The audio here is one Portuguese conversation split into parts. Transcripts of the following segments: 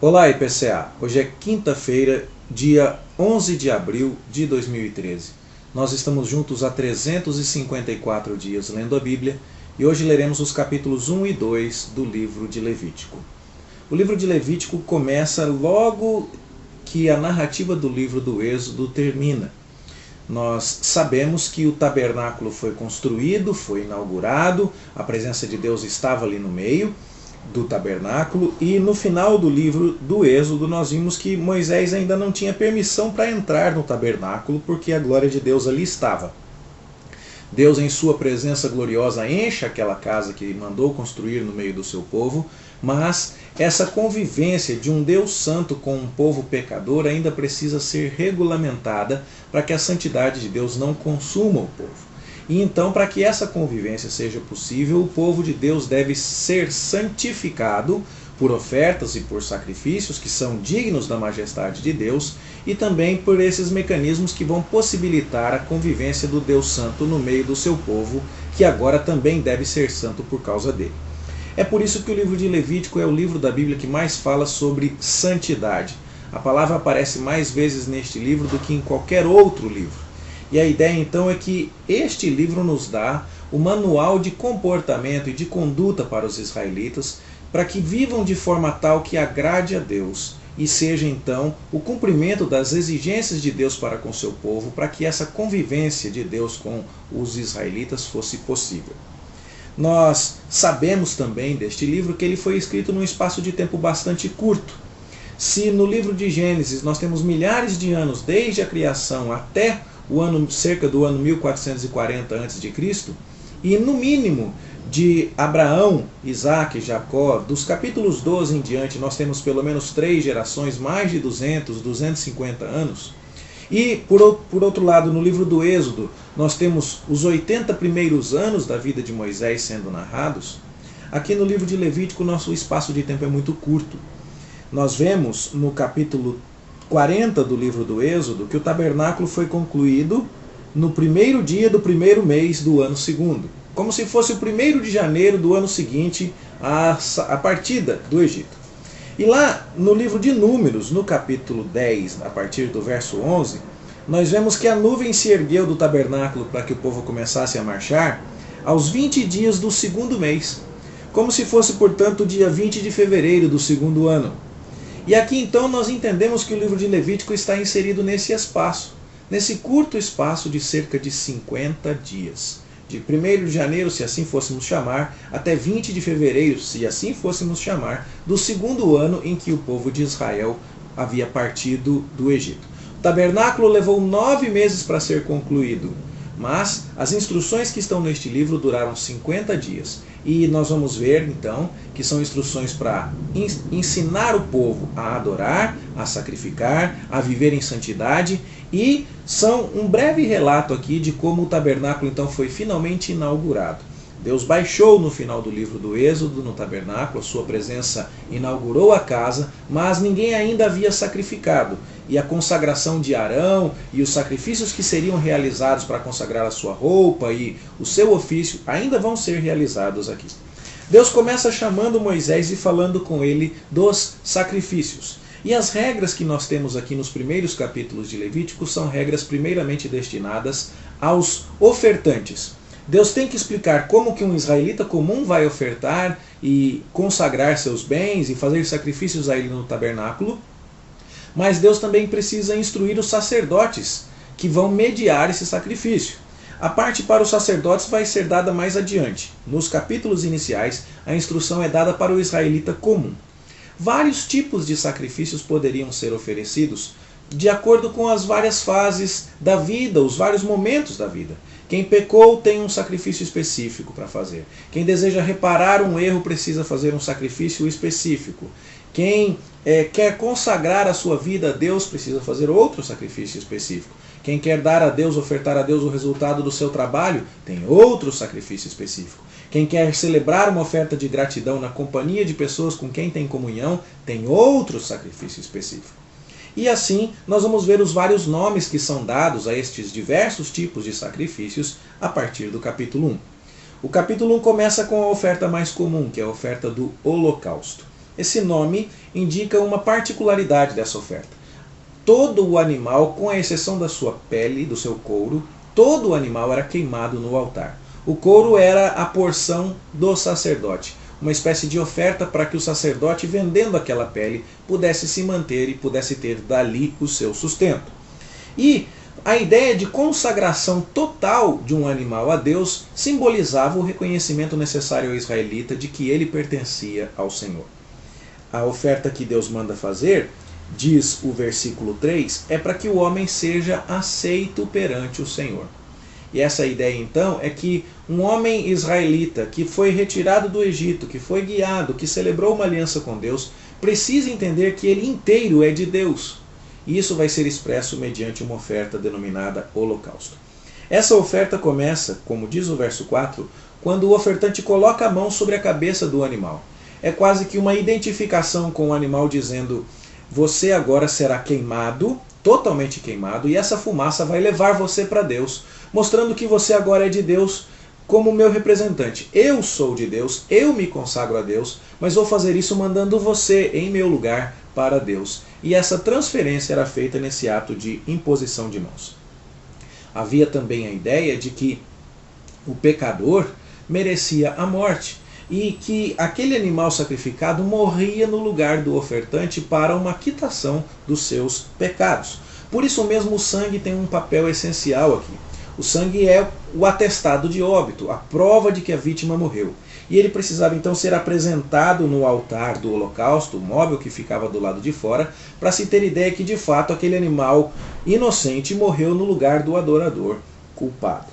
Olá, IPCA! Hoje é quinta-feira, dia 11 de abril de 2013. Nós estamos juntos há 354 dias lendo a Bíblia e hoje leremos os capítulos 1 e 2 do livro de Levítico. O livro de Levítico começa logo que a narrativa do livro do Êxodo termina. Nós sabemos que o tabernáculo foi construído, foi inaugurado, a presença de Deus estava ali no meio do tabernáculo, e no final do livro do Êxodo nós vimos que Moisés ainda não tinha permissão para entrar no tabernáculo porque a glória de Deus ali estava. Deus, em sua presença gloriosa, enche aquela casa que mandou construir no meio do seu povo, mas essa convivência de um Deus santo com um povo pecador ainda precisa ser regulamentada para que a santidade de Deus não consuma o povo. E então, para que essa convivência seja possível, o povo de Deus deve ser santificado por ofertas e por sacrifícios que são dignos da majestade de Deus, e também por esses mecanismos que vão possibilitar a convivência do Deus Santo no meio do seu povo, que agora também deve ser santo por causa dele. É por isso que o livro de Levítico é o livro da Bíblia que mais fala sobre santidade. A palavra aparece mais vezes neste livro do que em qualquer outro livro. E a ideia então é que este livro nos dá o manual de comportamento e de conduta para os israelitas, para que vivam de forma tal que agrade a Deus e seja então o cumprimento das exigências de Deus para com seu povo, para que essa convivência de Deus com os israelitas fosse possível. Nós sabemos também deste livro que ele foi escrito num espaço de tempo bastante curto. Se no livro de Gênesis nós temos milhares de anos desde a criação até cerca do ano 1440 a.C., e no mínimo de Abraão, Isaac e Jacó, dos capítulos 12 em diante, nós temos pelo menos 3 gerações, mais de 250 anos. E, por outro lado, no livro do Êxodo, nós temos os 80 primeiros anos da vida de Moisés sendo narrados. Aqui no livro de Levítico, nosso espaço de tempo é muito curto. Nós vemos no capítulo 40 do livro do Êxodo que o tabernáculo foi concluído no primeiro dia do primeiro mês do ano segundo, como se fosse o 1º de janeiro do ano seguinte à partida do Egito. E lá no livro de Números, no capítulo 10, a partir do verso 11, nós vemos que a nuvem se ergueu do tabernáculo para que o povo começasse a marchar aos 20 dias do segundo mês, como se fosse, portanto, o dia 20 de fevereiro do segundo ano. E aqui então nós entendemos que o livro de Levítico está inserido nesse espaço, nesse curto espaço de cerca de 50 dias. De 1º de janeiro, se assim fôssemos chamar, até 20 de fevereiro, se assim fôssemos chamar, do segundo ano em que o povo de Israel havia partido do Egito. O tabernáculo levou 9 meses para ser concluído, mas as instruções que estão neste livro duraram 50 dias. E nós vamos ver, então, que são instruções para ensinar o povo a adorar, a sacrificar, a viver em santidade, e são um breve relato aqui de como o tabernáculo, então, foi finalmente inaugurado. Deus baixou no final do livro do Êxodo, no tabernáculo, a sua presença inaugurou a casa, mas ninguém ainda havia sacrificado. E a consagração de Arão e os sacrifícios que seriam realizados para consagrar a sua roupa e o seu ofício ainda vão ser realizados aqui. Deus começa chamando Moisés e falando com ele dos sacrifícios. E as regras que nós temos aqui nos primeiros capítulos de Levítico são regras primeiramente destinadas aos ofertantes. Deus tem que explicar como que um israelita comum vai ofertar e consagrar seus bens e fazer sacrifícios a ele no tabernáculo, mas Deus também precisa instruir os sacerdotes que vão mediar esse sacrifício. A parte para os sacerdotes vai ser dada mais adiante. Nos capítulos iniciais, a instrução é dada para o israelita comum. Vários tipos de sacrifícios poderiam ser oferecidos de acordo com as várias fases da vida, os vários momentos da vida. Quem pecou tem um sacrifício específico para fazer. Quem deseja reparar um erro precisa fazer um sacrifício específico. Quem quer consagrar a sua vida a Deus precisa fazer outro sacrifício específico. Quem quer dar a Deus, ofertar a Deus o resultado do seu trabalho, tem outro sacrifício específico. Quem quer celebrar uma oferta de gratidão na companhia de pessoas com quem tem comunhão, tem outro sacrifício específico. E assim nós vamos ver os vários nomes que são dados a estes diversos tipos de sacrifícios a partir do capítulo 1. O capítulo 1 começa com a oferta mais comum, que é a oferta do holocausto. Esse nome indica uma particularidade dessa oferta. Todo o animal, com a exceção da sua pele, do seu couro, todo o animal era queimado no altar. O couro era a porção do sacerdote, uma espécie de oferta para que o sacerdote, vendendo aquela pele, pudesse se manter e pudesse ter dali o seu sustento. E a ideia de consagração total de um animal a Deus simbolizava o reconhecimento necessário ao israelita de que ele pertencia ao Senhor. A oferta que Deus manda fazer, diz o versículo 3, é para que o homem seja aceito perante o Senhor. E essa ideia então é que um homem israelita que foi retirado do Egito, que foi guiado, que celebrou uma aliança com Deus, precisa entender que ele inteiro é de Deus. E isso vai ser expresso mediante uma oferta denominada holocausto. Essa oferta começa, como diz o verso 4, quando o ofertante coloca a mão sobre a cabeça do animal. É quase que uma identificação com o animal dizendo: você agora será queimado, totalmente queimado, e essa fumaça vai levar você para Deus, mostrando que você agora é de Deus como meu representante. Eu sou de Deus, eu me consagro a Deus, mas vou fazer isso mandando você em meu lugar para Deus. E essa transferência era feita nesse ato de imposição de mãos. Havia também a ideia de que o pecador merecia a morte e que aquele animal sacrificado morria no lugar do ofertante para uma quitação dos seus pecados. Por isso mesmo o sangue tem um papel essencial aqui. O sangue é o atestado de óbito, a prova de que a vítima morreu. E ele precisava então ser apresentado no altar do holocausto, o móvel que ficava do lado de fora, para se ter ideia que de fato aquele animal inocente morreu no lugar do adorador culpado.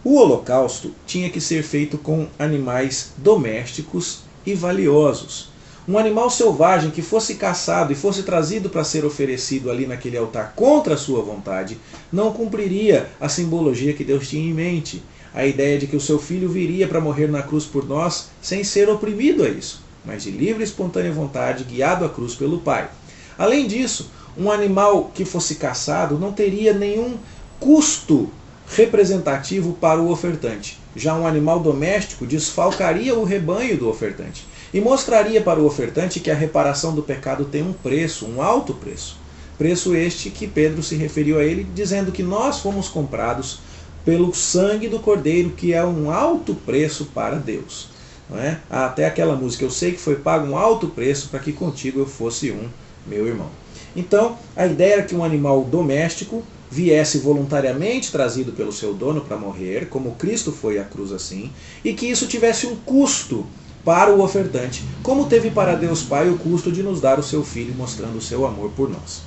O holocausto tinha que ser feito com animais domésticos e valiosos. Um animal selvagem que fosse caçado e fosse trazido para ser oferecido ali naquele altar contra a sua vontade, não cumpriria a simbologia que Deus tinha em mente. A ideia de que o seu filho viria para morrer na cruz por nós sem ser oprimido a isso, mas de livre e espontânea vontade, guiado à cruz pelo Pai. Além disso, um animal que fosse caçado não teria nenhum custo representativo para o ofertante. Já um animal doméstico desfalcaria o rebanho do ofertante e mostraria para o ofertante que a reparação do pecado tem um preço, um alto preço. Preço este que Pedro se referiu a ele, dizendo que nós fomos comprados pelo sangue do Cordeiro, que é um alto preço para Deus. Não é? Há até aquela música: eu sei que foi pago um alto preço para que contigo eu fosse um, meu irmão. Então, a ideia era que um animal doméstico viesse voluntariamente trazido pelo seu dono para morrer, como Cristo foi à cruz assim, e que isso tivesse um custo para o ofertante, como teve para Deus Pai o custo de nos dar o seu Filho, mostrando o seu amor por nós.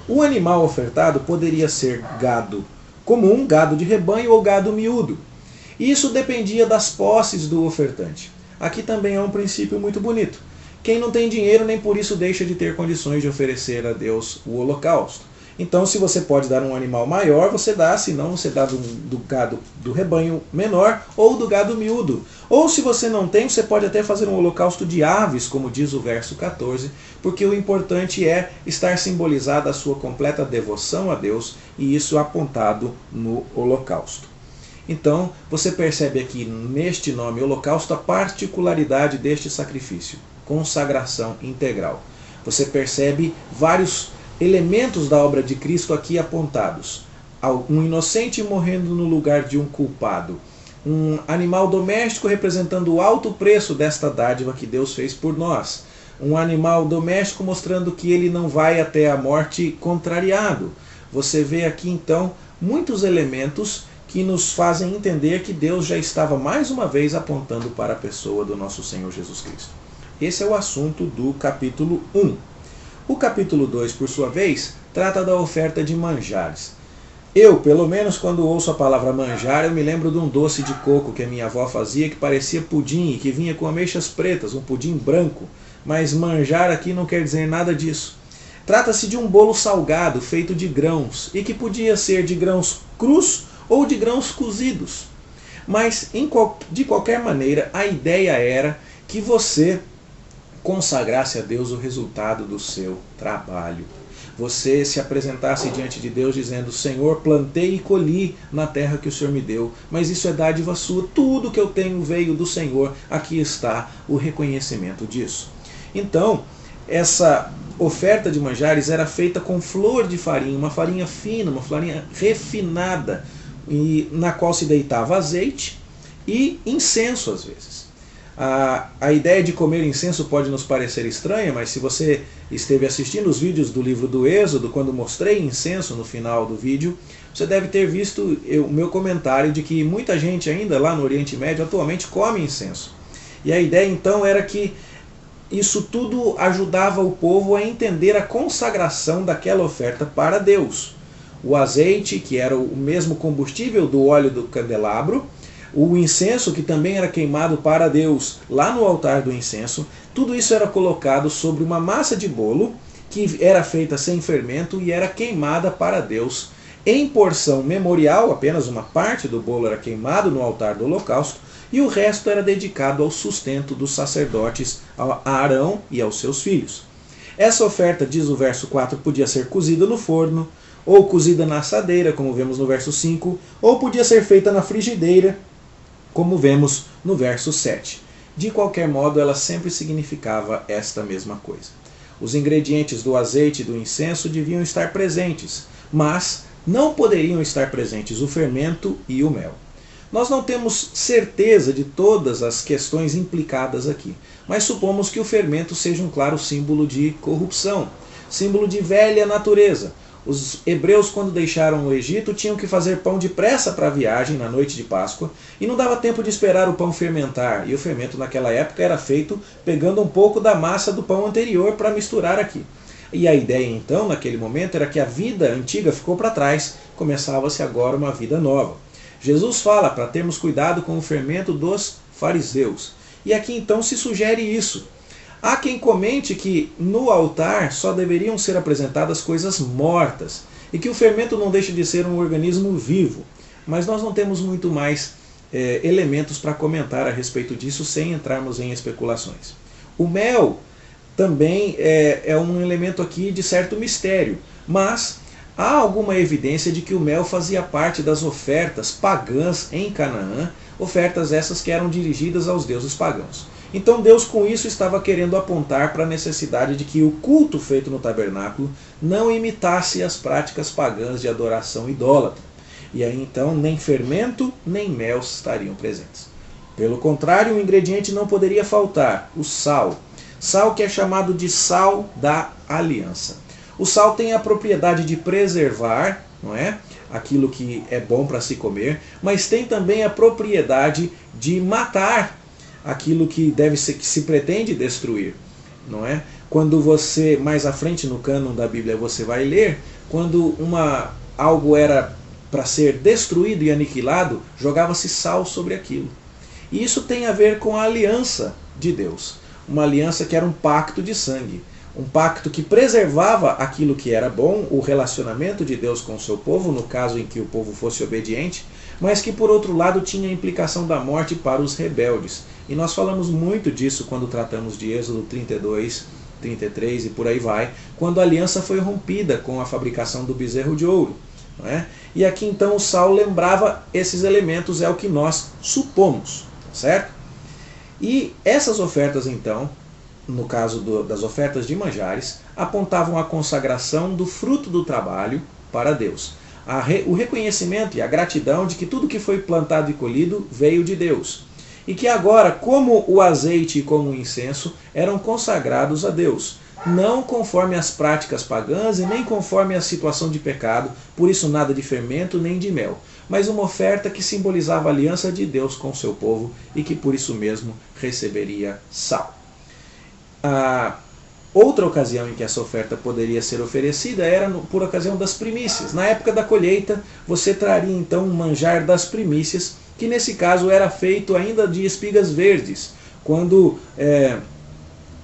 O animal ofertado poderia ser gado comum, gado de rebanho ou gado miúdo. Isso dependia das posses do ofertante. Aqui também é um princípio muito bonito. Quem não tem dinheiro nem por isso deixa de ter condições de oferecer a Deus o holocausto. Então, se você pode dar um animal maior, você dá, senão você dá do gado do rebanho menor ou do gado miúdo. Ou se você não tem, você pode até fazer um holocausto de aves, como diz o verso 14, porque o importante é estar simbolizada a sua completa devoção a Deus, e isso apontado no holocausto. Então, você percebe aqui neste nome holocausto a particularidade deste sacrifício, consagração integral. Você percebe vários elementos da obra de Cristo aqui apontados. Um inocente morrendo no lugar de um culpado. Um animal doméstico representando o alto preço desta dádiva que Deus fez por nós. Um animal doméstico mostrando que ele não vai até a morte contrariado. Você vê aqui então muitos elementos que nos fazem entender que Deus já estava mais uma vez apontando para a pessoa do nosso Senhor Jesus Cristo. Esse é o assunto do capítulo 1. O capítulo 2, por sua vez, trata da oferta de manjares. Eu, pelo menos, quando ouço a palavra manjar, eu me lembro de um doce de coco que a minha avó fazia, que parecia pudim e que vinha com ameixas pretas, um pudim branco. Mas manjar aqui não quer dizer nada disso. Trata-se de um bolo salgado, feito de grãos, e que podia ser de grãos crus ou de grãos cozidos. Mas, de qualquer maneira, a ideia era que você consagrasse a Deus o resultado do seu trabalho. Você se apresentasse diante de Deus dizendo: Senhor, plantei e colhi na terra que o Senhor me deu, mas isso é dádiva sua, tudo que eu tenho veio do Senhor, aqui está o reconhecimento disso. Então, essa oferta de manjares era feita com flor de farinha, uma farinha fina, uma farinha refinada, e na qual se deitava azeite e incenso às vezes. A ideia de comer incenso pode nos parecer estranha, mas se você esteve assistindo os vídeos do livro do Êxodo, quando mostrei incenso no final do vídeo, você deve ter visto o meu comentário de que muita gente ainda lá no Oriente Médio atualmente come incenso. E a ideia então era que isso tudo ajudava o povo a entender a consagração daquela oferta para Deus. O azeite, que era o mesmo combustível do óleo do candelabro, o incenso, que também era queimado para Deus lá no altar do incenso, tudo isso era colocado sobre uma massa de bolo que era feita sem fermento e era queimada para Deus em porção memorial. Apenas uma parte do bolo era queimado no altar do holocausto e o resto era dedicado ao sustento dos sacerdotes, a Arão e aos seus filhos. Essa oferta, diz o verso 4, podia ser cozida no forno, ou cozida na assadeira, como vemos no verso 5, ou podia ser feita na frigideira, como vemos no verso 7. De qualquer modo, ela sempre significava esta mesma coisa. Os ingredientes do azeite e do incenso deviam estar presentes, mas não poderiam estar presentes o fermento e o mel. Nós não temos certeza de todas as questões implicadas aqui, mas supomos que o fermento seja um claro símbolo de corrupção, símbolo de velha natureza. Os hebreus, quando deixaram o Egito, tinham que fazer pão depressa para a viagem na noite de Páscoa, e não dava tempo de esperar o pão fermentar, e o fermento naquela época era feito pegando um pouco da massa do pão anterior para misturar aqui. E a ideia então, naquele momento, era que a vida antiga ficou para trás, começava-se agora uma vida nova. Jesus fala para termos cuidado com o fermento dos fariseus, e aqui então se sugere isso. Há quem comente que no altar só deveriam ser apresentadas coisas mortas e que o fermento não deixa de ser um organismo vivo. Mas nós não temos muito mais elementos para comentar a respeito disso sem entrarmos em especulações. O mel também é um elemento aqui de certo mistério, mas há alguma evidência de que o mel fazia parte das ofertas pagãs em Canaã, ofertas essas que eram dirigidas aos deuses pagãos. Então Deus com isso estava querendo apontar para a necessidade de que o culto feito no tabernáculo não imitasse as práticas pagãs de adoração idólatra. E aí então nem fermento nem mel estariam presentes. Pelo contrário, o ingrediente não poderia faltar, o sal. Sal que é chamado de sal da aliança. O sal tem a propriedade de preservar, não é? Aquilo que é bom para se comer, mas tem também a propriedade de matar aquilo que se pretende destruir, não é? Quando você, mais à frente no cânon da Bíblia, você vai ler, quando algo era para ser destruído e aniquilado, jogava-se sal sobre aquilo. E isso tem a ver com a aliança de Deus, uma aliança que era um pacto de sangue, um pacto que preservava aquilo que era bom, o relacionamento de Deus com o seu povo, no caso em que o povo fosse obediente, mas que por outro lado tinha a implicação da morte para os rebeldes. E nós falamos muito disso quando tratamos de Êxodo 32, 33 e por aí vai, quando a aliança foi rompida com a fabricação do bezerro de ouro. Não é? E aqui então o sal lembrava esses elementos, é o que nós supomos, certo? E essas ofertas então, no caso das ofertas de manjares, apontavam a consagração do fruto do trabalho para Deus. O reconhecimento e a gratidão de que tudo que foi plantado e colhido veio de Deus. E que agora, como o azeite e como o incenso, eram consagrados a Deus, não conforme as práticas pagãs e nem conforme a situação de pecado, por isso nada de fermento nem de mel, mas uma oferta que simbolizava a aliança de Deus com o seu povo e que por isso mesmo receberia sal. A outra ocasião em que essa oferta poderia ser oferecida era por ocasião das primícias. Na época da colheita, você traria então um manjar das primícias, que nesse caso era feito ainda de espigas verdes, quando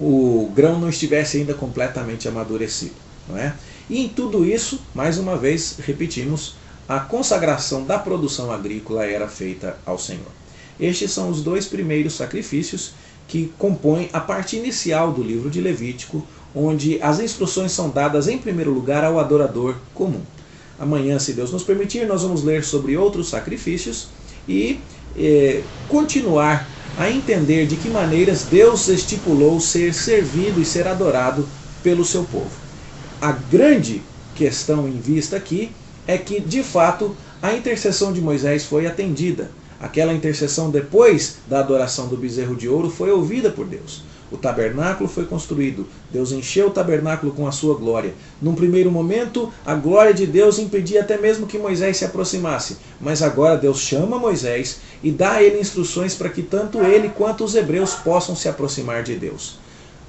o grão não estivesse ainda completamente amadurecido. Não é? E em tudo isso, mais uma vez, repetimos, a consagração da produção agrícola era feita ao Senhor. Estes são os dois primeiros sacrifícios que compõem a parte inicial do livro de Levítico, onde as instruções são dadas em primeiro lugar ao adorador comum. Amanhã, se Deus nos permitir, nós vamos ler sobre outros sacrifícios e continuar a entender de que maneiras Deus estipulou ser servido e ser adorado pelo seu povo. A grande questão em vista aqui é que, de fato, a intercessão de Moisés foi atendida. Aquela intercessão depois da adoração do bezerro de ouro foi ouvida por Deus. O tabernáculo foi construído. Deus encheu o tabernáculo com a sua glória. Num primeiro momento, a glória de Deus impedia até mesmo que Moisés se aproximasse. Mas agora Deus chama Moisés e dá a ele instruções para que tanto ele quanto os hebreus possam se aproximar de Deus.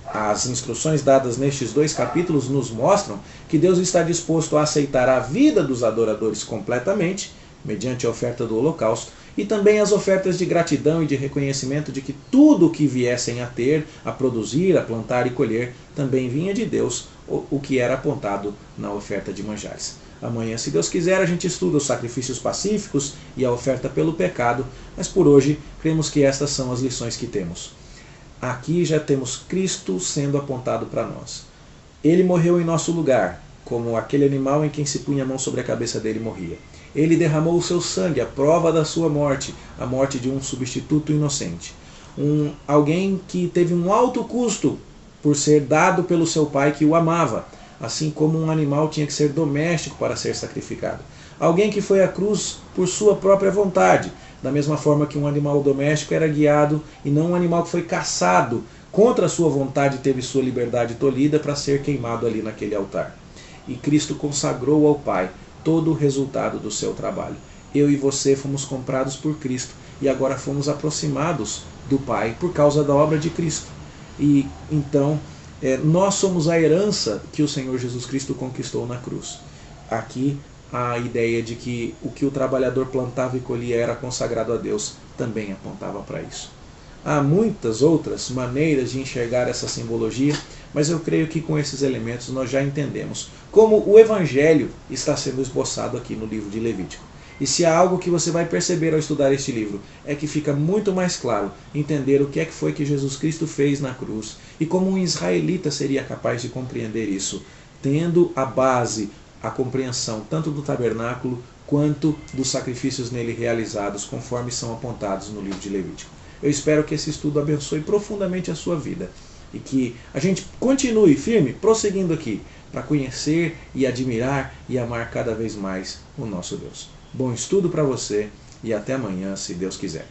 As instruções dadas nestes 2 capítulos nos mostram que Deus está disposto a aceitar a vida dos adoradores completamente, mediante a oferta do holocausto, e também as ofertas de gratidão e de reconhecimento de que tudo o que viessem a ter, a produzir, a plantar e colher, também vinha de Deus, o que era apontado na oferta de manjares. Amanhã, se Deus quiser, a gente estuda os sacrifícios pacíficos e a oferta pelo pecado, mas por hoje, cremos que estas são as lições que temos. Aqui já temos Cristo sendo apontado para nós. Ele morreu em nosso lugar, como aquele animal em quem se punha a mão sobre a cabeça dele morria. Ele derramou o seu sangue, a prova da sua morte, a morte de um substituto inocente. Alguém que teve um alto custo por ser dado pelo seu pai que o amava, assim como um animal tinha que ser doméstico para ser sacrificado. Alguém que foi à cruz por sua própria vontade, da mesma forma que um animal doméstico era guiado e não um animal que foi caçado contra a sua vontade e teve sua liberdade tolhida para ser queimado ali naquele altar. E Cristo consagrou ao Pai todo o resultado do seu trabalho. Eu e você fomos comprados por Cristo e agora fomos aproximados do Pai por causa da obra de Cristo. E então nós somos a herança que o Senhor Jesus Cristo conquistou na cruz. Aqui a ideia de que o que o trabalhador plantava e colhia era consagrado a Deus também apontava para isso. Há muitas outras maneiras de enxergar essa simbologia, mas eu creio que com esses elementos nós já entendemos como o Evangelho está sendo esboçado aqui no livro de Levítico. E se há algo que você vai perceber ao estudar este livro, é que fica muito mais claro entender o que é que foi que Jesus Cristo fez na cruz e como um israelita seria capaz de compreender isso, tendo a base, a compreensão tanto do tabernáculo quanto dos sacrifícios nele realizados, conforme são apontados no livro de Levítico. Eu espero que esse estudo abençoe profundamente a sua vida e que a gente continue firme, prosseguindo aqui, para conhecer e admirar e amar cada vez mais o nosso Deus. Bom estudo para você e até amanhã, se Deus quiser.